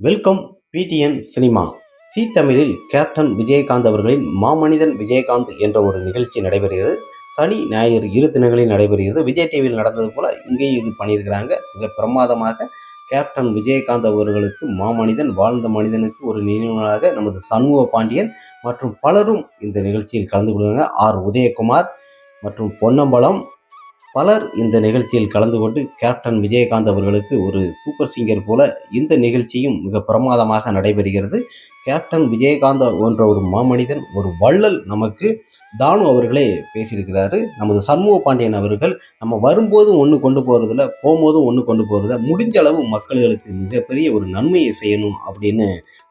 Welcome PTN cinema. C தமிழில் captain Vijayakanth அவர்களின் மாமனிதன் விஜயகாந்த் என்ற ஒரு நிகழ்ச்சி நடைபெறுகிறது. சனி ஞாயிறு இரு தினங்களில் நடைபெறுகிறது. விஜய் டிவியில் நடந்தது போல இங்கேயும் இது பண்ணியிருக்கிறாங்க. மிக பிரமாதமாக கேப்டன் விஜயகாந்த் அவர்களுக்கு மாமனிதன், வாழ்ந்த மனிதனுக்கு ஒரு நினைவாக நமது சண்முக பாண்டியன் மற்றும் பலரும் இந்த நிகழ்ச்சியில் கலந்து கொள்கிறாங்க. ஆர் உதயகுமார் மற்றும் பொன்னம்பலம் பலர் இந்த நிகழ்ச்சியில் கலந்து கொண்டு கேப்டன் விஜயகாந்த் அவர்களுக்கு ஒரு சூப்பர் சிங்கர் போல இந்த நிகழ்ச்சியும் மிக பிரமாதமாக நடைபெறுகிறது. கேப்டன் விஜயகாந்த் என்ற ஒரு மாமனிதன், ஒரு வள்ளல் நமக்கு தானு அவர்களே பேசியிருக்கிறாரு. நமது சண்முக பாண்டியன் அவர்கள் நம்ம வரும்போது ஒன்று கொண்டு போகிறதில்ல, போகும்போதும் ஒன்று கொண்டு போகிறதில்ல, முடிஞ்ச அளவு மக்களுக்கு மிகப்பெரிய ஒரு நன்மையை செய்யணும் அப்படின்னு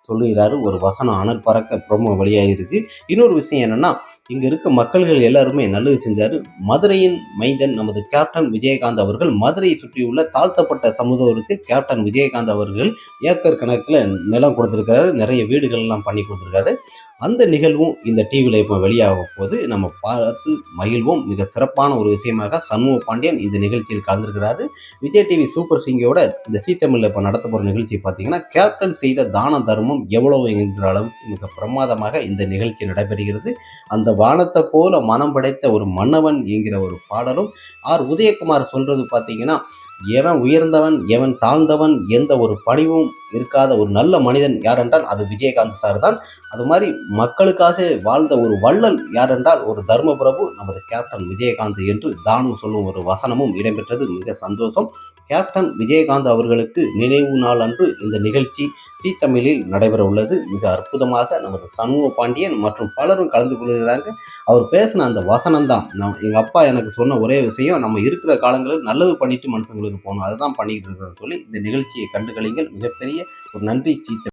சொல்லுகிறாரு. ஒரு வசனம் அனல் பறக்க ப்ரோமோ வெளியாகிருக்கு. இன்னொரு விஷயம் என்னன்னா, இங்க இருக்க மக்கள்கள் எல்லாருமே நல்லது செஞ்சாரு. மதுரையின் மைந்தன் நமது கேப்டன் விஜயகாந்த் அவர்கள் மதுரையை சுற்றியுள்ள தாழ்த்தப்பட்ட சமூகத்திற்கு கேப்டன் விஜயகாந்த் அவர்கள் ஏக்கர் கணக்கில் நிலம் கொடுத்திருக்காரு. நிறைய வீடுகள் எல்லாம் பண்ணி கொடுத்திருக்காரு. அந்த நிகழ்வும் இந்த டிவியில் இப்போ வெளியாக போது நம்ம பார்த்து மகிழ்வோம். மிக சிறப்பான ஒரு விஷயமாக சண்முக பாண்டியன் இந்த நிகழ்ச்சியில் கலந்திருக்கிறாரு. விஜய் டிவி சூப்பர் சிங்கோட இந்த சி தமிழில் இப்போ நடத்த போகிற நிகழ்ச்சி பார்த்தீங்கன்னா, கேப்டன் செய்த தான தர்மம் எவ்வளவு என்ற அளவுக்கு மிக பிரமாதமாக இந்த நிகழ்ச்சி நடைபெறுகிறது. அந்த வானத்தை போல மனம் படைத்த ஒரு மன்னவன் என்கிற ஒரு பாடலும் ஆர் உதயகுமார் சொல்றது பார்த்தீங்கன்னா, எவன் உயர்ந்தவன் எவன் தாழ்ந்தவன் எந்த ஒரு பணிவும் இருக்காத ஒரு நல்ல மனிதன் யார் என்றால் அது விஜயகாந்த் சார் தான். அது மாதிரி மக்களுக்காக வாழ்ந்த ஒரு வள்ளல் யார் என்றால் ஒரு தர்ம பிரபு நமது கேப்டன் விஜயகாந்த் என்று தானு சொல்லும் ஒரு வசனமும் இடம்பெற்றது. மிக சந்தோஷம். கேப்டன் விஜயகாந்த் அவர்களுக்கு நினைவு நாள் அன்று இந்த நிகழ்ச்சி சி தமிழில் நடைபெற உள்ளது. மிக அற்புதமாக நமது சண்முக பாண்டியன் மற்றும் பலரும் கலந்து கொள்கிறாங்க. அவர் பேசின அந்த வசனம் தான், எங்கள் அப்பா எனக்கு சொன்ன ஒரே விஷயம், நம்ம இருக்கிற காலங்களில் நல்லது பண்ணிட்டு மனுஷங்களுக்கு போகணும், அதை தான் பண்ணிக்கிட்டு இருக்கிறோம்னு சொல்லி இந்த நிகழ்ச்சியை கண்டுகளிங்கள். மிகப்பெரிய ஒரு நன்றி சி